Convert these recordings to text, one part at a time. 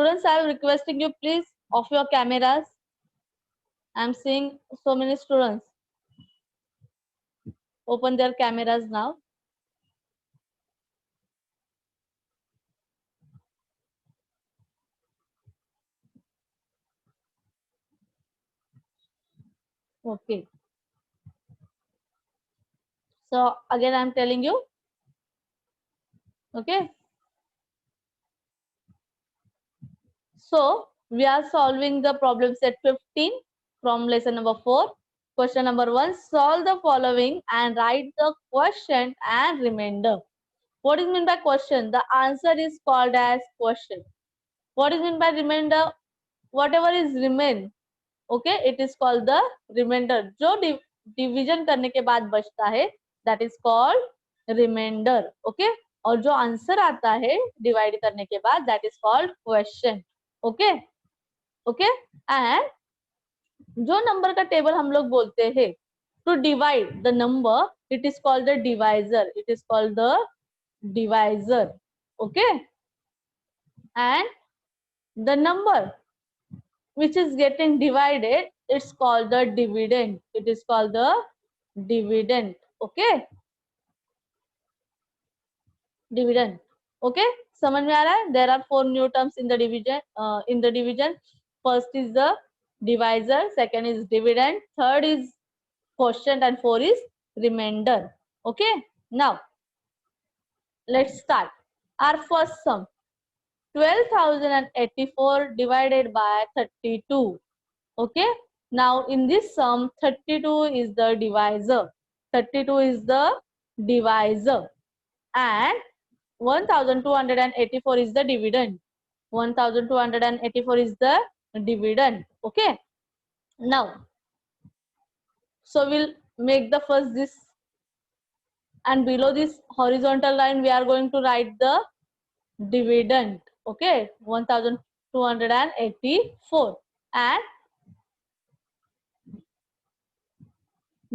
Students, I am requesting you, please off your cameras. I am seeing so many students. Open their cameras now. Okay. So again, I am telling you. Okay. So we are solving the problem set 15 from lesson number 4. Question number 1, solve the following and write the question and remainder. What is meant by question? The answer is called as question. What is meant by remainder? Whatever is remain, okay, it is called the remainder. जो division करने के बाद बचता है, that is called remainder. Okay, और जो answer आता है divide करने के बाद, that is called question. Okay, okay, and जो नंबर का टेबल हम लोग बोलते हैं to divide the number, it is called the divisor. It is called the divisor. Okay, and the number which is getting divided, it's called the dividend. It is called the dividend. Okay, dividend. Okay, समझ में आ रहा है? There are 4 new terms in the division. First is the divisor, second is dividend, third is quotient, and 4 is remainder. Okay, now let's start our first sum. 12,084 divided by 32. Okay, now in this sum 32 is the divisor. 32 is the divisor and 1284 is the dividend. 1284 is the dividend. Okay, now so we'll make the first this, and below this horizontal line we are going to write the dividend. Okay, 1284, and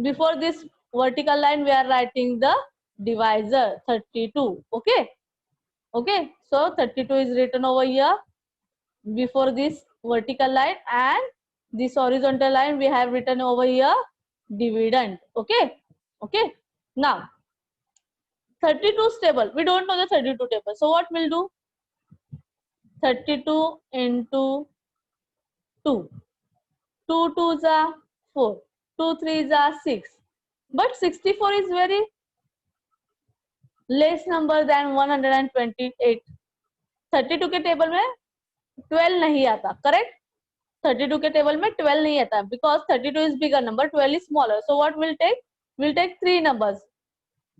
before this vertical line we are writing the divisor 32. Okay, okay, so 32 is written over here before this vertical line, and this horizontal line we have written over here dividend. Okay, okay, now 32 table, we don't know the 32 table, so what we'll do, 32 into 2, 2 2s are 4, 2 3s are 6, but 64 is very less number than 128. 32 के table में 12 नहीं आता, correct? 32 के table में 12 नहीं आता because 32 is bigger number, 12 is smaller. So what we'll take? We'll take 3 numbers.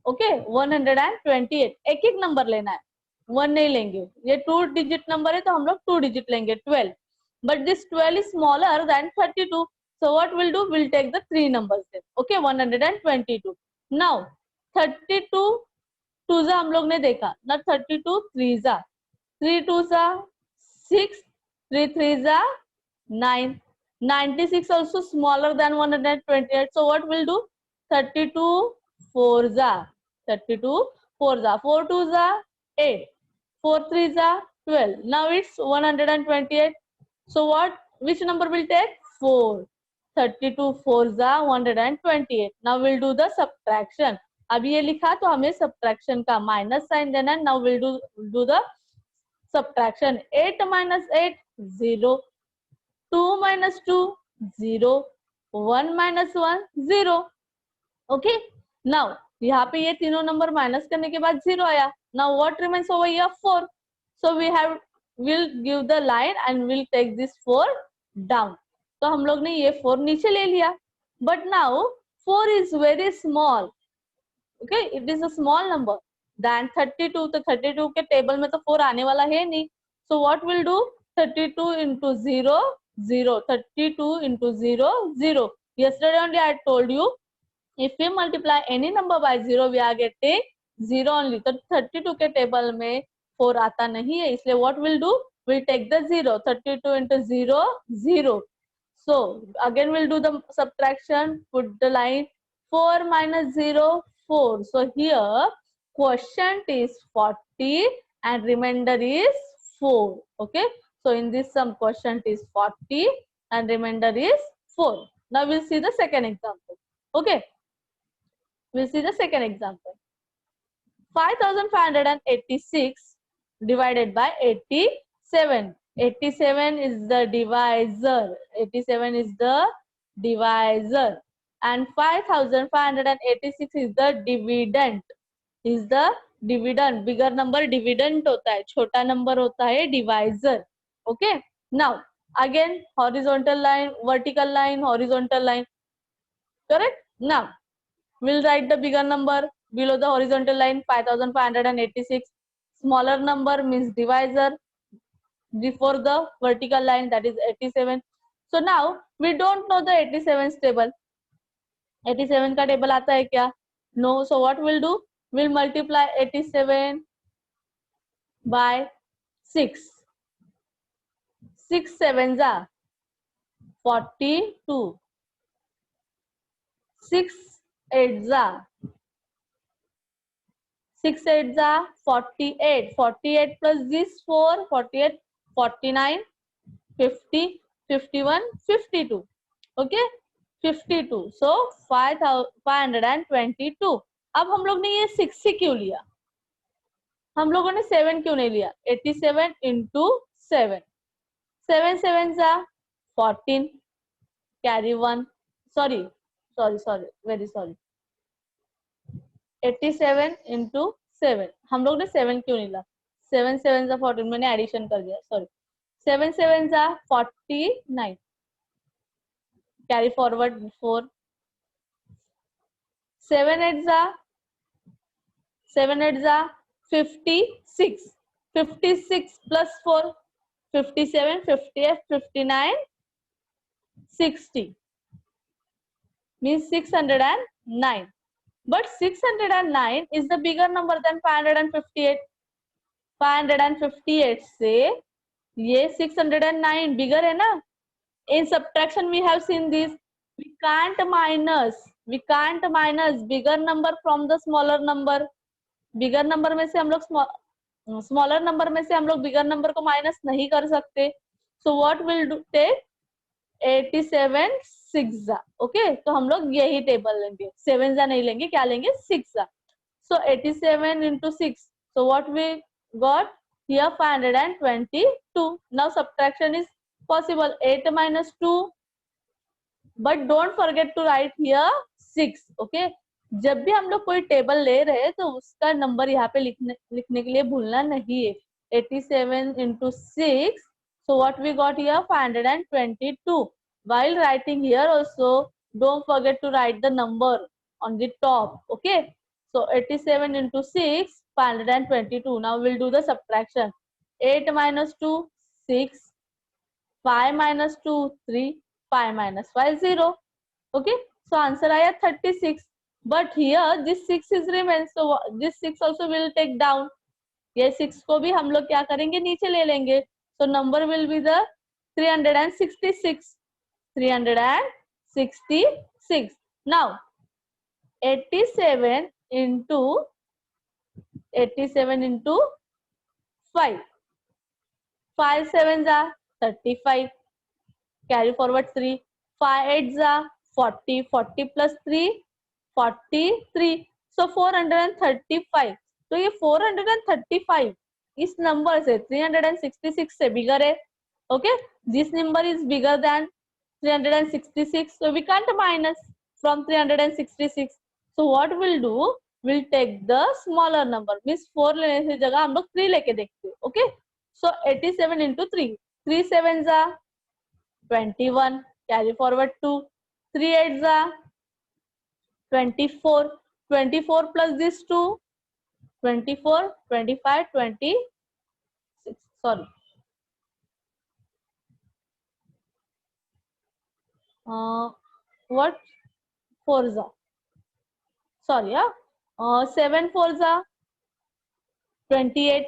Okay, 128. एक एक नंबर लेना है, 1 नहीं लेंगे. ये 2 डिजिट नंबर है तो हम लोग 2 डिजिट लेंगे, 12. But this 12 is smaller than 32. So what we'll do? We'll take the 3 numbers then. Okay, 122. Now 32 2 हम लोग ने देखा ना, 32 3 3 2 6, 3 3 9. 96 also smaller than 128. So what we'll do? 32 4 32 4 4 2 8, 4 3 12. Now it's 128. So what? Which number will take? 4. 32 4 128. Now we'll do the subtraction. अब ये लिखा तो हमें सब्ट्रैक्शन का माइनस साइन देना है. Now will do the subtraction. 8 minus 8 0, 2 minus 2 0, 1 minus 1 0. Okay, now यहाँ पे ये तीनों नंबर माइनस करने के बाद 0 आया. Now what remains over here 4. So we have will give the line and will take this 4 down. तो हम लोग ने ये 4 नीचे ले लिया. But now 4 is very small. Okay, it is a small number than 32. तो 32 के टेबल में तो 4 आने वाला है नहीं. So what we'll do? 32 into 0 0. 32 into 0 0. Yesterday only I told you, if we multiply any number by 0 we are getting 0 only. तो 32 के टेबल में 4 आता नहीं है, इसलिए what we'll do? We'll take the 0. 32 into 0 0. So again we'll do the subtraction. Put the line 4 minus 0 4. So here quotient is 40 and remainder is 4. Okay, So in this sum, quotient is 40 and remainder is 4. Now we'll see the second example. Okay, we'll see the second example. 5586 divided by 87. 87 is the divisor. 87 is the divisor. And 5586 is the dividend. Is the dividend. Bigger number dividend होता है, छोटा number होता है divisor. Okay. Now again horizontal line, vertical line, horizontal line. Correct. Now we'll write the bigger number below the horizontal line, 5586. Smaller number means divisor before the vertical line, that is 87. So now we don't know the 87's table. 87 का table आता है क्या? No. So what we'll do? We'll multiply 87 by 6. 6 sevens are 42. 6 eights are 6 eights are 48. 48 plus this 4, 48, 49, 50, 51, 52. Okay, 52. So 522. अब हम लोग ने ये 6 से क्यों लिया? हम लोगों ने 7 क्यों नहीं लिया? 87 into 7. 7 sevens are 14. Carry 1. Sorry, very sorry. 87 into 7. हम लोग ने 7 क्यों नहीं लिया? 7 sevens are 14. मैंने एडिशन कर दिया. Sorry. 7 sevens are 49. Carry forward 4. 7 eights are 56. 56 plus 4, 57, 58, 59, 60. Means 609. But 609 is the bigger number than 558. 558 से ये 609 bigger है ना? In subtraction we have seen this. We can't minus bigger number from the smaller number. Bigger number में से हम लोग smaller number में से हम लोग bigger number को minus नहीं कर सकते. So what will do? Take 87 6 okay. तो हम लोग यही टेबल लेंगे. 7 नहीं लेंगे, क्या लेंगे? 6. So 87 into 6. So what we got here? 522. Now subtraction is possible. 8 minus 2. But don't forget to write here 6. Okay. जब भी हम लोग कोई टेबल ले रहे हैं तो उसका नंबर यहाँ पे लिखने के लिए भूलना नहीं है. 87 into 6. So what we got here? 522. While writing here also, don't forget to write the number on the top. Okay. So 87 into 6, 522. Now we'll do the subtraction. 8 minus 2, 6. 5 minus 2, 3. 5 minus 5, 0. Okay. So answer आया 36. But here this 6 is remains. So this 6 also will take down. ये 6 को भी हम लोग क्या करेंगे? नीचे ले लेंगे. So number will be the 366. 366. Now 87 into 5. 5 sevens are 35. Carry forward 3. 5 eights are 40. 40 plus 3, 43. So 435. तो ये 435 इस नंबर से 366 से बिगर है. Okay, this number is bigger than 366, so we can't minus from 366. So what we'll do? We'll take the smaller number. Means 4 लेने से जगह हम लोग 3 लेके देखते हैं. Okay, so 87 into 3. 3 sevens are 21. Carry forward 2. 3 eights are 24. 24 plus this 2. 24, 25, 26. Sorry. What? 4s are? Sorry, yeah. 7 4s are 28.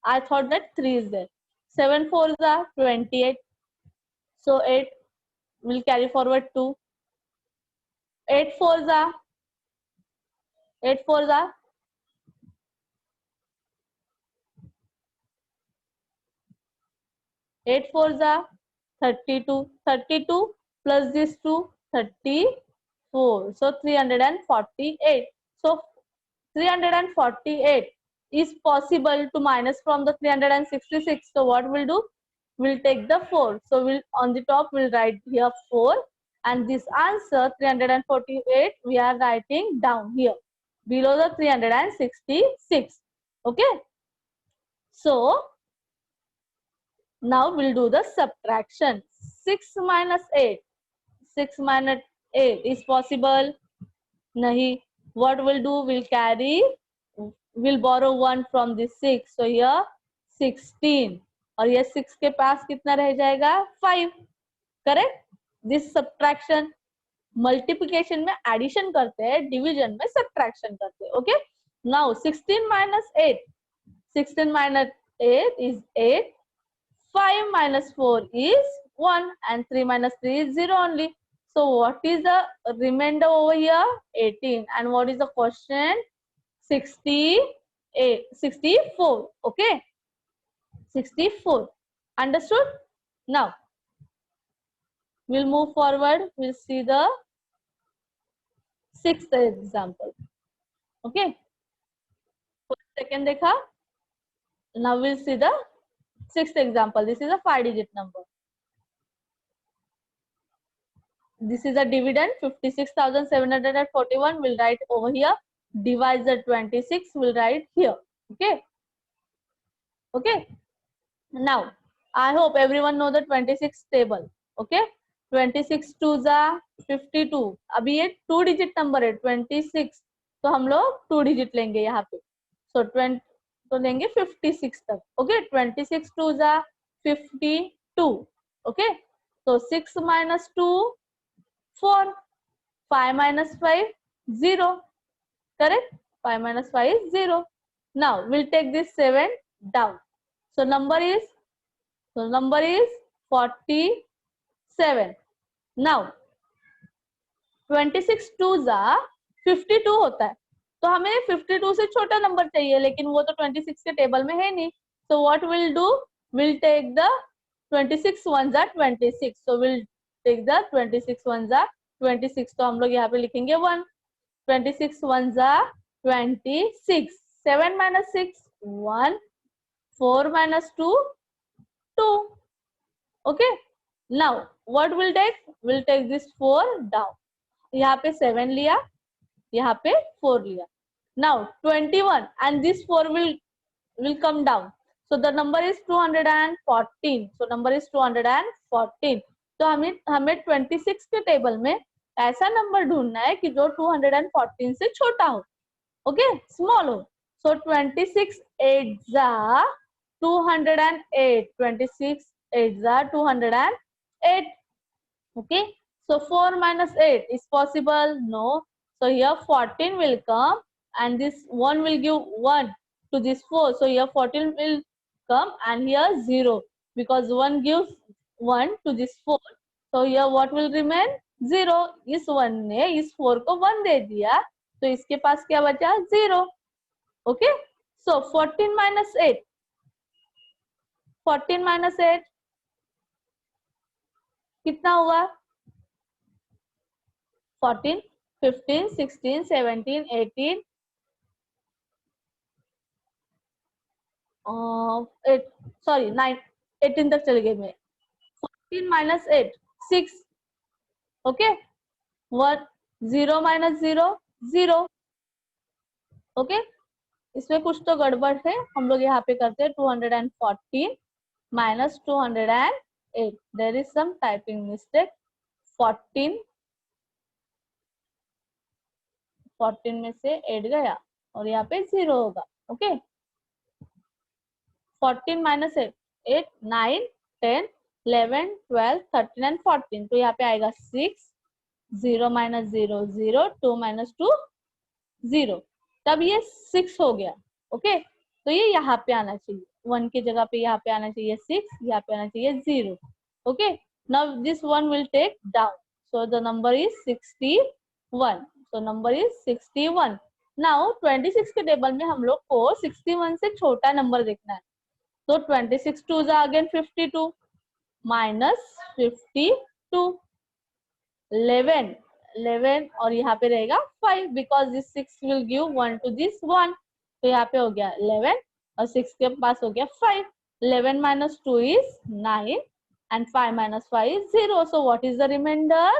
I thought that 3 is there. 7 4s are 28. So 8 will carry forward 2. 8 4s are 8 4 जा 32, 32 plus this 2 34, so 348. So 348 is possible to minus from the 366. So what we'll do, we'll take the 4. So we'll on the top we'll write here 4, and this answer 348 we are writing down here below the 366. Okay, so now we'll do the subtraction. 6 minus 8, 6 minus 8 is possible? Nahi. What we'll do, we'll borrow 1 from this 6. So here 16, और ये 6 के पास कितना रह जाएगा 5. Correct. This subtraction. Multiplication में addition करते हैं, division में सब्ट्रैक्शन करते हैं. Okay. Now 16 minus 8, 16 minus 8 is 8, 5 minus 4 is 1, and 3 minus 3 is 0 only. So what is the remainder over here? 18. And what is the question? 68, 64. Okay, 64. Understood? Now we'll move forward. We'll see the 6th example. Okay, second dekha. Now we'll see the 6th example. This is a 5-digit number. This is a dividend. 56,741 will write over here. Divisor 26 will write here. Okay. Okay. Now I hope everyone know the 26 table. Okay. 26 2 जा 52. अभी ये 2 digit number है 26, तो हम लोग 2 digit लेंगे यहाँ पे. So 20 तो लेंगे 56 तक. Okay. 26 2 जा 52. Okay. So 6 minus 2 4, 5 minus 5 0. Correct. 5 minus 5 is 0. Now we'll take this 7 down. So number is 47. Now 26 2 जा 52 होता है, तो हमें 52 से छोटा नंबर चाहिए, लेकिन वो तो 26 के टेबल में है नहीं. So what we'll do, we'll take the 26 1 जा 26. So we'll take the 26 1 जा 26. तो हम लोग यहाँ पे लिखेंगे 1. 26 1 जा 26. 7 minus 6 1. 4 minus 2 2. Okay. Now what we'll take, we'll take this 4 down. यहाँ पे 7 लिया, यहाँ पे 4 लिया. Now 21 and this 4 will come down. So the number is 214. So number is 214. तो हमें 26 के टेबल में ऐसा नंबर ढूंढना है कि जो 214 से छोटा हो. ओके, स्मॉल हो. सो 26 8 जा 208. 26 8 जा 208. Okay, so 4 minus 8 is possible? No. So here 14 will come and this 1 will give 1 to this 4. So here 14 will come and here 0, because 1 gives 1 to this 4. So here what will remain? 0. इस 1 ने इस 4 को 1 दे दिया, तो इसके पास क्या बचा? 0. Okay, so 14 minus 8. 14 minus 8 कितना हुआ? 14, 15, 16, 17, 18, 9, 18 तक चले गए मैं. 14 minus 8 6. Okay, 1 0 minus 0 0. ओके, इसमें कुछ तो गड़बड़ है. हम लोग यहाँ पे करते हैं 214 minus 208. There is some typing mistake. 14 में से 8 गया और यहाँ पे 0 होगा. Okay, 14 minus 8 8 9 10 11 12 13 and 14. तो यहाँ पे आएगा 6. 0 minus 0 0. 2 minus 2 0. तब ये 6 हो गया. ओके, तो ये यहाँ पे आना चाहिए. 1 की जगह पे यहाँ पे आना चाहिए 6. यहाँ पे आना चाहिए 0. Okay, now this 1 will take down. So the number is 61. So number is 61. Now 26 के टेबल में हम लोग को 61 से छोटा नंबर देखना है. तो 26 2 जा अगेन 52. माइनस 52, 11 और यहाँ पे रहेगा 5 because this 6 will give 1 to this 1, तो यहाँ पे हो गया 11 और 6 के पास हो गया 5. 11 minus 2 is 9 and 5 minus 5 is 0. So what is the remainder?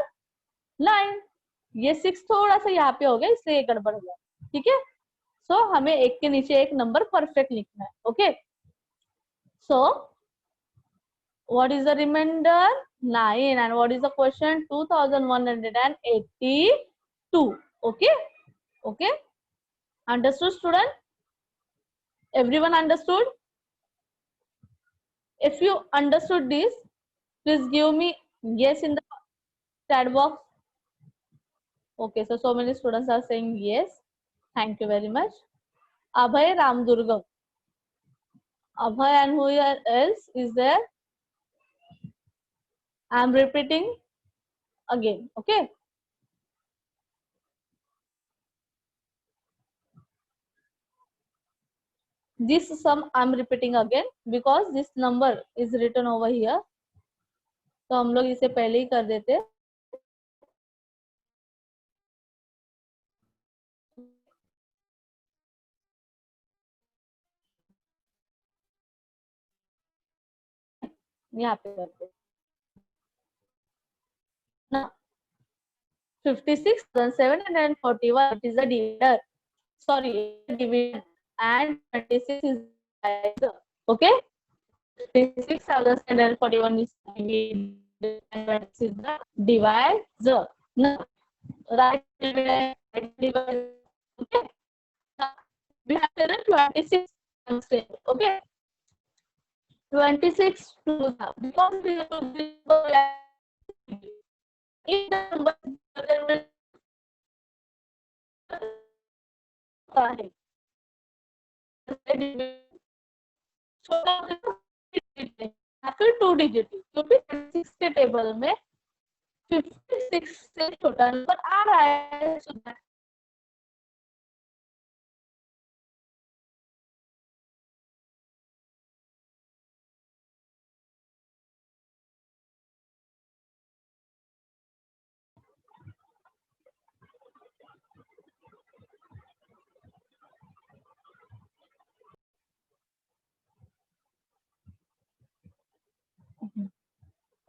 9. ये 6 थोड़ा सा यहाँ पे हो गया इसलिए ये गड़बड़ हो गया. ठीक है. सो हमें एक के नीचे एक नंबर परफेक्ट लिखना है. Okay. So what is the remainder? 9. And what is the question? 2182. Okay. Okay. Understood, student? Everyone understood? If you understood this, please give me yes in the chat box. Okay, so many students are saying yes. Thank you very much. Abhay Ramdurgam. Abhay and who else is there? I am repeating again. Okay. This sum I am repeating again because this number is written over here. तो हम लोग इसे पहले ही कर देते. यहाँ पे करते. Now 56,741 is the divider. Sorry, division, and 26 is divisor. Okay. 56,741 is divider and 26 is the divisor. Now right divider, right divider. Okay. Now we have to run 26 instead. Okay. 26 to the, because we have to if the number there will फिर 2 digit क्योंकि 6 के table में 56 से छोटा number आ रहा है.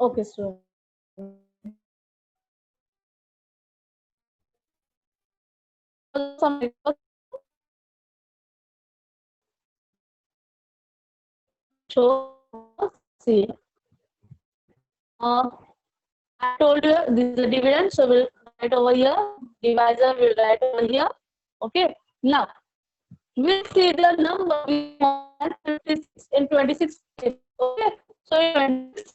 Okay, so see, I told you this is a dividend, so we'll write over here. Divisor will write over here. Okay. Now we'll see the number we want 56 in 26. Okay. So 26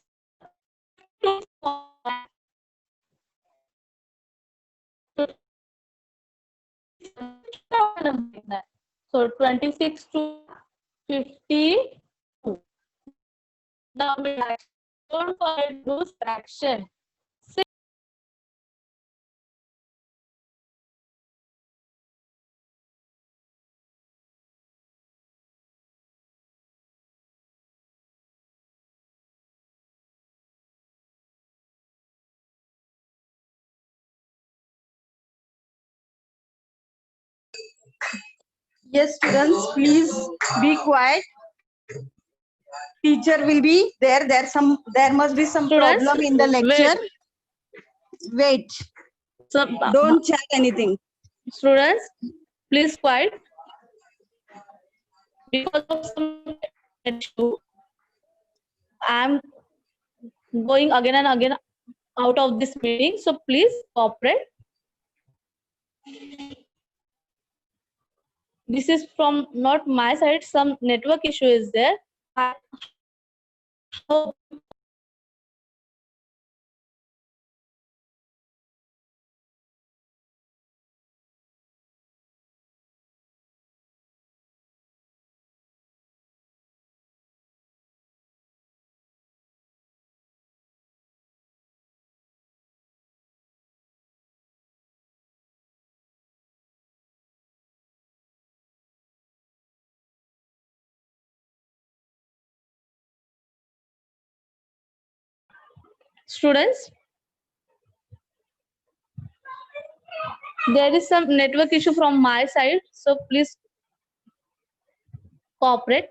so 26 to 50. Now don't forget to fraction. Yes, students, please be quiet. Teacher will be there. There must be some Students, problem in the lecture. Wait. So, Don't check anything. Students, please quiet. Because of some issue, I am going again and again out of this meeting. So please cooperate. This is from not my side. Some network issue is there. I hope Students, there is some network issue from my side, so please cooperate.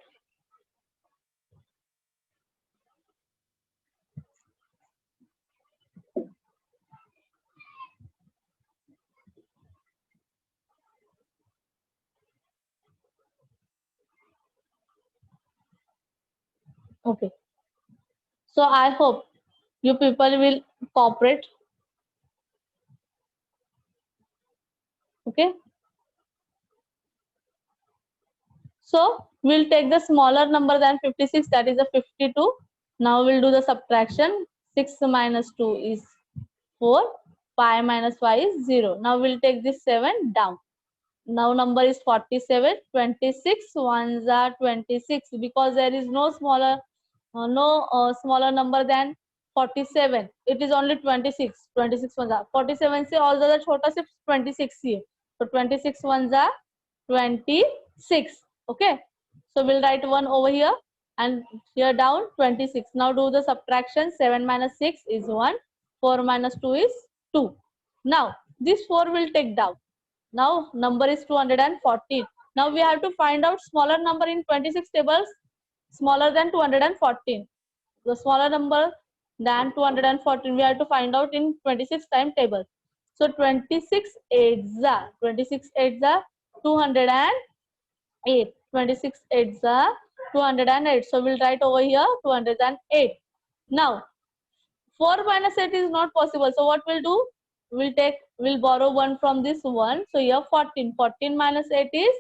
Okay. So I hope you people will cooperate. Okay. So we'll take the smaller number than 56, that is a 52. Now we'll do the subtraction. 6 minus 2 is 4. 5 minus 5 is 0. Now we'll take this 7 down. Now number is 47. 26 ones are 26 because there is no smaller smaller number than 47. It is only 26. 26 ones are 47 से और ज़्यादा छोटा सिर्फ 26 ही है. So 26 ones are 26. Okay. So we'll write 1 over here and here down 26. Now do the subtraction. 7 minus 6 is 1. 4 minus 2 is 2. Now this 4 will take down. Now number is 214. Now we have to find out smaller number in 26 tables smaller than 214. The smaller number than 214 we have to find out in 26 time table. So 26 8s are 208. 26 8s are 208. So we'll write over here 208. Now 4 minus 8 is not possible. So what we'll do? We'll borrow 1 from this 1. So here 14. 14 minus 8 is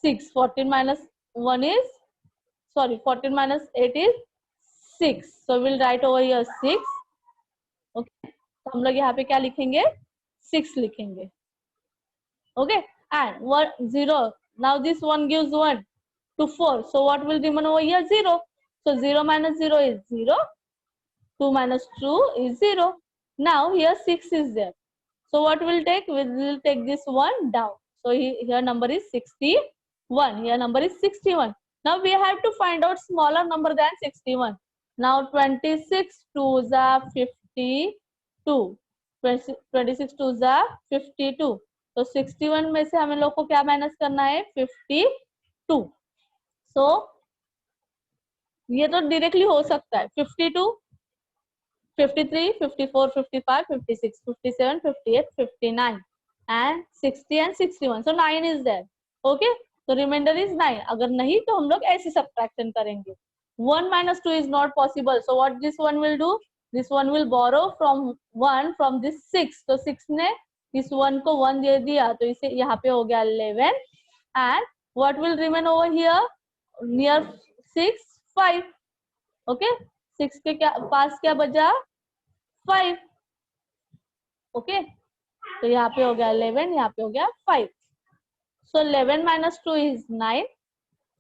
6. 14 minus 1 is 14 minus 8 is 6. So we'll write over here 6. Okay. तो हम लोग यहाँ पे क्या लिखेंगे? 6 लिखेंगे. Okay. And 0. Now this 1 gives 1 to 4. So what will remain over here? 0. So 0 minus 0 is 0. 2 minus 2 is 0. Now here 6 is there. So what we'll take? We'll take this 1 down. So here number is 61. Here number is 61. Now we have to find out smaller number than 61. Now 26 2s are 52. 26 2s are 52. तो 61 में से हमें लोग को क्या minus करना है? 52. So ये तो डायरेक्टली हो सकता है. 52 53, 54, 55, 56, 57, 58, 59 and 60 and 61. So 9 is there. Okay. So remainder is 9. अगर नहीं तो हम लोग ऐसे subtraction करेंगे. 1 minus 2 is not possible. So what this one will do? This one will borrow from 1 from this 6. तो 6 ने इस 1 को 1 दे दिया तो इसे यहाँ पे हो गया 11 and what will remain over here? Near 6 5. Okay. 6 के क्या पास क्या बचा? 5. ओके. तो यहाँ पे हो गया 11, यहाँ पे हो गया 5. So 11 minus 2 is 9.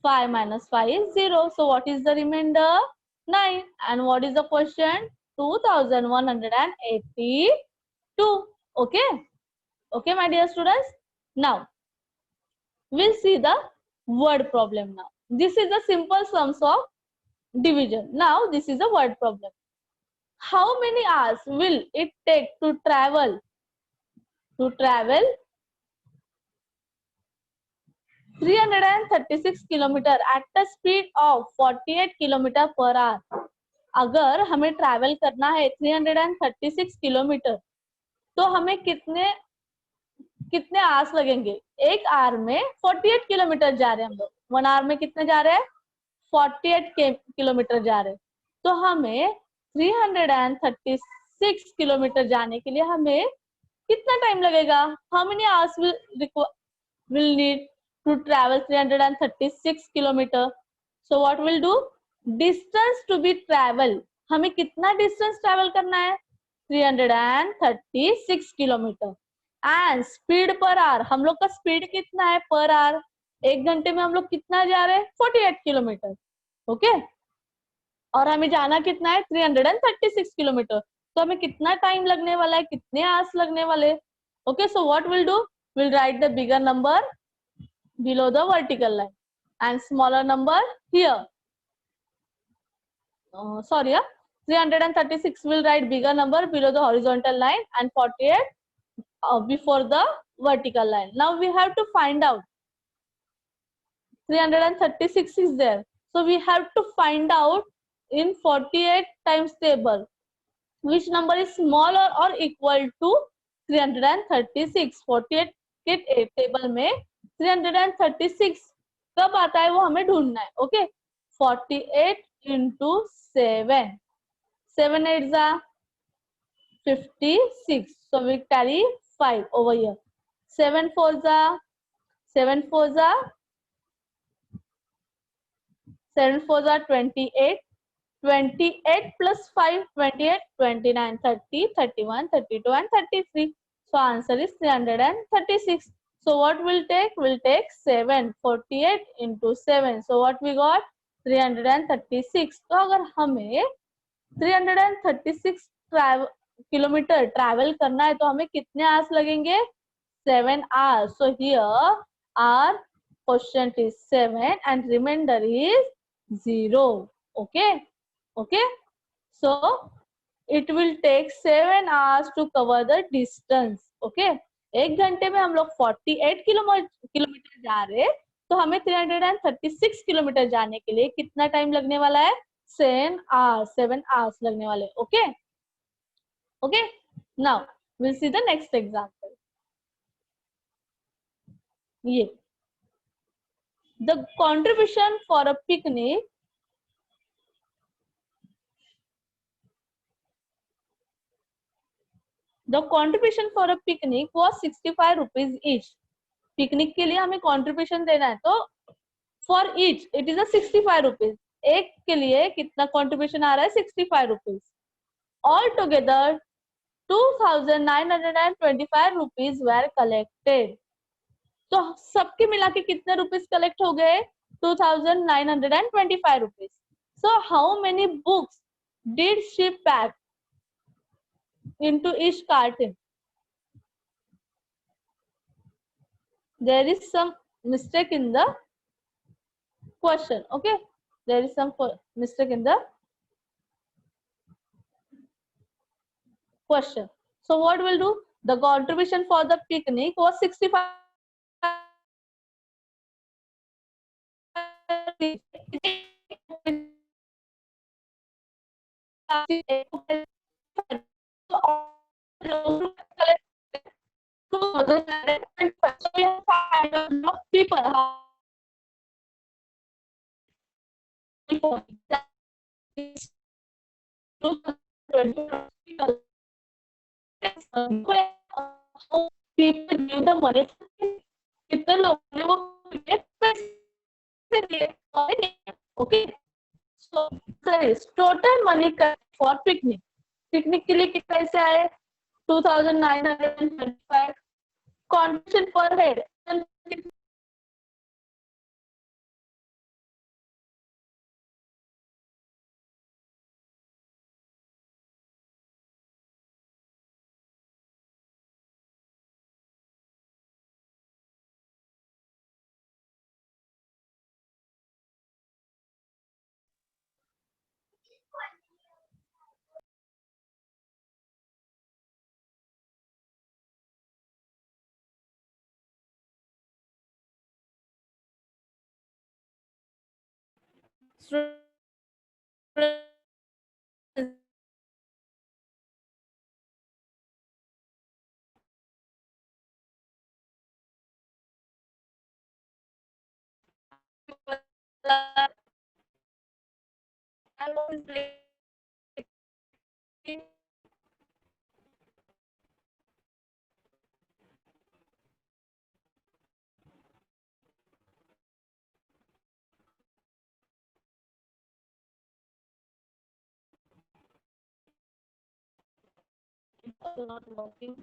5 minus 5 is 0. So what is the remainder? 9. And what is the question? 2182. Okay. Okay, my dear students. Now we'll see the word problem now. This is the simple sums of division. Now this is a word problem. How many hours will it take to travel 336 kilometre at the speed of 48 kilometre per hour? अगर हमें travel करना है 336 kilometre तो हमें कितने hours लगेंगे? एक our में 48 किलोमीटर जा रहे हैं हम लोग. 1 आवर में कितने जा रहे हैं? 48 किलोमीटर जा रहे हैं. तो हमें 336 किलोमीटर जाने के लिए हमें कितना टाइम लगेगा? How many hours will need to travel 336 kilometre? So what will do? Distance to be travel. हमें कितना डिस्टेंस ट्रैवल करना है? 336 kilometre. And speed per hour, हम लोग का स्पीड कितना है पर आवर? 1 घंटे में हम लोग कितना जा रहे हैं? 48 किलोमीटर. ओके. और हमें जाना कितना है? 336 किलोमीटर. तो हमें कितना टाइम लगने वाला है? कितने आवर्स लगने वाले? Okay. So what will do? Will write the bigger number below the vertical line and smaller number here. Sorry, 336 will write bigger number below the horizontal line and 48 before the vertical line. Now we have to find out. 336 is there. So we have to find out in 48 times table which number is smaller or equal to 336. 48 के table में 336 कब आता है वो हमें ढूंढना है. Okay 48 into 7. 7 8s are 56. So we carry 5 over here. 7 4s are 7 4s are 7 4s are 28. 28 plus 5, 28, 29, 30, 31, 32 and 33. So answer is 336. So what will take? We'll take 7. 48 into 7. So what we got? 336. तो अगर हमें 336 kilometre travel करना है तो हमें कितने hours लगेंगे? 7 hours. So here our quotient is 7 and remainder is 0. Okay. Okay, so it will take 7 hours to cover the distance. Okay, एक घंटे में हम लोग 48 किलोमीटर जा रहे हैं तो हमें 336 किलोमीटर जाने के लिए कितना टाइम लगने वाला है? 7 hours लगने वाले. Okay, okay. Now we'll see the next example. ये the contribution for a picnic The contribution for a picnic was 65 rupees each. Picnic के लिए हमें कंट्रीब्यूशन देना है तो for each it is 65 rupees. एक के लिए कितना कंट्रीब्यूशन आ रहा है? 65 rupees. All together 2925 rupees were collected. तो सबके मिला के कितने रुपीज कलेक्ट हो गए? 2925 rupees. So how many books did she pack into each carton? There is some mistake in the question. Okay, there is some mistake in the question. So what we'll do? The contribution for the picnic was 65. People people give the money. कितने लोगों ने वो पैसे दिए? Okay, so total money for picnic. Picnic के लिए कितने पैसे आए? 2925. Contribution per head. Not working.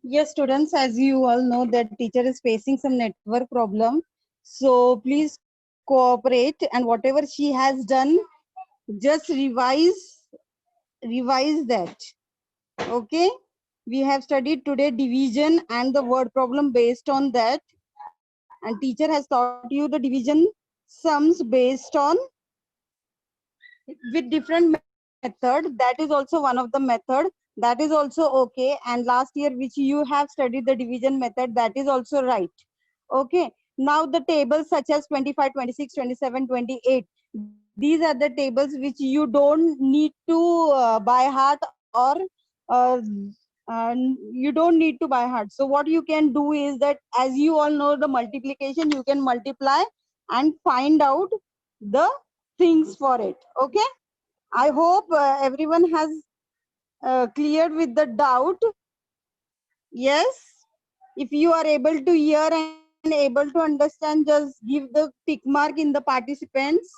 Yes, students, as you all know that teacher is facing some network problem. So please cooperate, and whatever she has done, just revise that. Okay, we have studied today division and the word problem based on that, and teacher has taught you the division sums based on with different method. That is also one of the method, that is also okay. And last year which you have studied the division method, that is also right. Okay, now the tables such as 25, 26, 27, 28, these are the tables which you don't need to by heart, or uh, you don't need to by heart. So what you can do is that, as you all know the multiplication, you can multiply and find out the things for it. Okay, I hope everyone has cleared with the doubt. Yes, if you are able to hear and able to understand, just give the tick mark in the participants,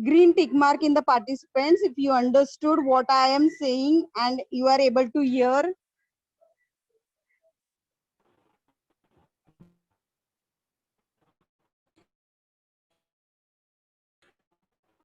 green tick mark in the participants if you understood what I am saying and you are able to hear